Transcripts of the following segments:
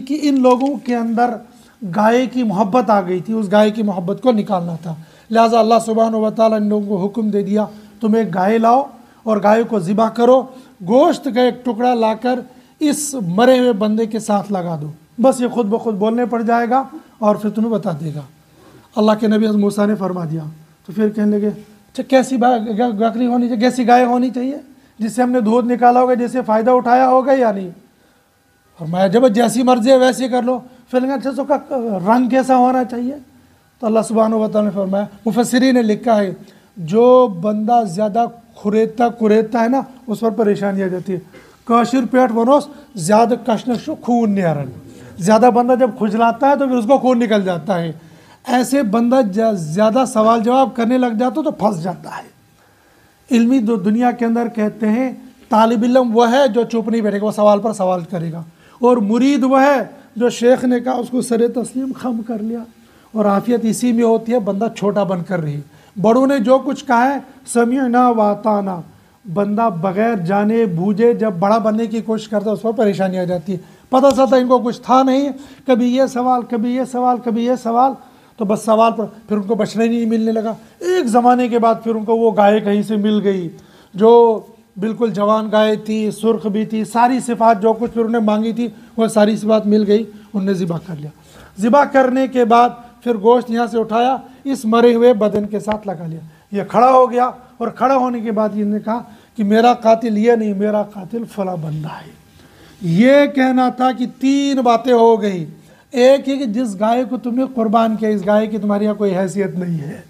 कि इन लोगों के अंदर गाय की मोहब्बत आ गई थी, उस गाय की मोहब्बत को निकालना था। लिहाजा अल्लाह सुब्हानहू व तआला इन लोगों को हुक्म दे दिया, तुम एक गाय लाओ और गाय को ज़िबा करो, गोश्त का एक टुकड़ा लाकर इस मरे हुए बंदे के साथ लगा दो, बस ये खुद ब खुद बोलने पड़ जाएगा और फिर तुम्हें बता देगा। अल्लाह के नबी हज़रत मूसा ने फरमा दिया। तो फिर कहने लगे अच्छा कैसी बकरी होनी चाहिए, कैसी गाय होनी चाहिए जिससे हमने दूध निकाला होगा, जिससे फ़ायदा उठाया होगा या नहीं। और मैं जब जैसी मर्जी है वैसी कर लो। फिर अच्छा उसका रंग कैसा होना चाहिए। तो अल्लाह सुब्हानहू व तआला ने फरमाया, मुफस्सिरीन ने लिखा है जो बंदा ज़्यादा खुरेता है ना उस पर परेशानी आ जाती है। काशिर पेट वनोस ज़्यादा कशनश खून नियारन, ज़्यादा बंदा जब खुजलाता है तो फिर उसको खून निकल जाता है। ऐसे बंदा ज़्यादा सवाल जवाब करने लग जाता तो फंस जाता है। इल्मी दुनिया के अंदर कहते हैं तालिब इल्म वह है जो चुप नहीं बैठेगा, वो सवाल पर सवाल करेगा, और मुरीद वह है जो शेख ने कहा उसको सरे तस्लीम खम कर लिया। और आफियत इसी में होती है, बंदा छोटा बन कर रही। बड़ों ने जो कुछ कहा है समीअना व अताना, बंदा बगैर जाने बूझे जब बड़ा बनने की कोशिश करता है उस पर परेशानी आ जाती है। पता चलता इनको कुछ था नहीं, कभी ये सवाल कभी ये सवाल कभी ये सवाल, तो बस सवाल पर फिर उनको बचना ही नहीं मिलने लगा। एक ज़माने के बाद फिर उनको वो गाय कहीं से मिल गई जो बिल्कुल जवान गाय थी, सुर्ख भी थी, सारी सिफात जो कुछ फिर उन्हें मांगी थी वह सारी सिफात मिल गई, उनने ज़िबा कर लिया। ज़िबा करने के बाद फिर गोश्त यहाँ से उठाया, इस मरे हुए बदन के साथ लगा लिया। ये खड़ा हो गया और खड़ा होने के बाद इन्होंने कहा कि मेरा कातिल ये नहीं, मेरा कातिल फला बंदा है। ये कहना था कि तीन बातें हो गई। एक है कि जिस गाय को तुमने कुर्बान किया, इस गाय की तुम्हारी यहाँ कोई हैसियत नहीं है।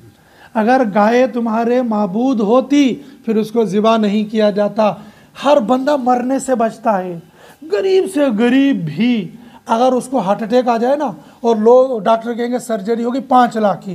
अगर गाय तुम्हारे माबूद होती फिर उसको ज़िबा नहीं किया जाता। हर बंदा मरने से बचता है, गरीब से गरीब भी अगर उसको हार्ट अटैक आ जाए ना और लोग डॉक्टर कहेंगे सर्जरी होगी 5 लाख की,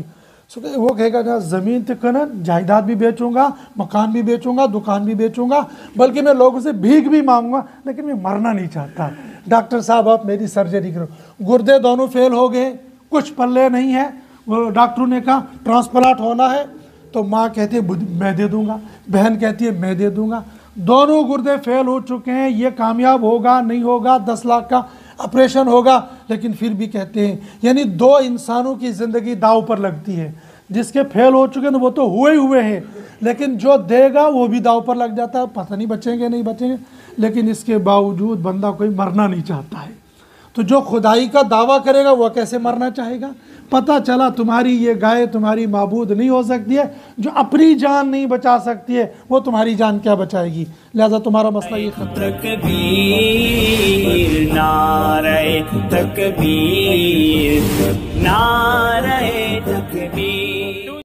वो कहेगा ना ज़मीन तकन जायदाद भी बेचूंगा, मकान भी बेचूंगा, दुकान भी बेचूंगा, बल्कि मैं लोगों से भीख भी मांगूंगा, लेकिन मैं मरना नहीं चाहता। डॉक्टर साहब आप मेरी सर्जरी करो। गुर्दे दोनों फेल हो गए, कुछ पल्ले नहीं है, वो डॉक्टरों ने कहा ट्रांसप्लांट होना है, तो माँ कहती है मैं दे दूंगा, बहन कहती है मैं दे दूंगा। दोनों गुर्दे फेल हो चुके हैं, ये कामयाब होगा नहीं होगा, 10 लाख का ऑपरेशन होगा, लेकिन फिर भी कहते हैं, यानी 2 इंसानों की ज़िंदगी दाव पर लगती है। जिसके फेल हो चुके हैं वो तो हुए हैं, लेकिन जो देगा वो भी दाव पर लग जाता है, पता नहीं बचेंगे नहीं बचेंगे, लेकिन इसके बावजूद बंदा कोई मरना नहीं चाहता है। तो जो खुदाई का दावा करेगा वह कैसे मरना चाहेगा। पता चला तुम्हारी ये गाय तुम्हारी माबूद नहीं हो सकती है, जो अपनी जान नहीं बचा सकती है वो तुम्हारी जान क्या बचाएगी। लिहाजा तुम्हारा मसला ये खत्म। तकबीर नारे तकबीर नारे तकबीर।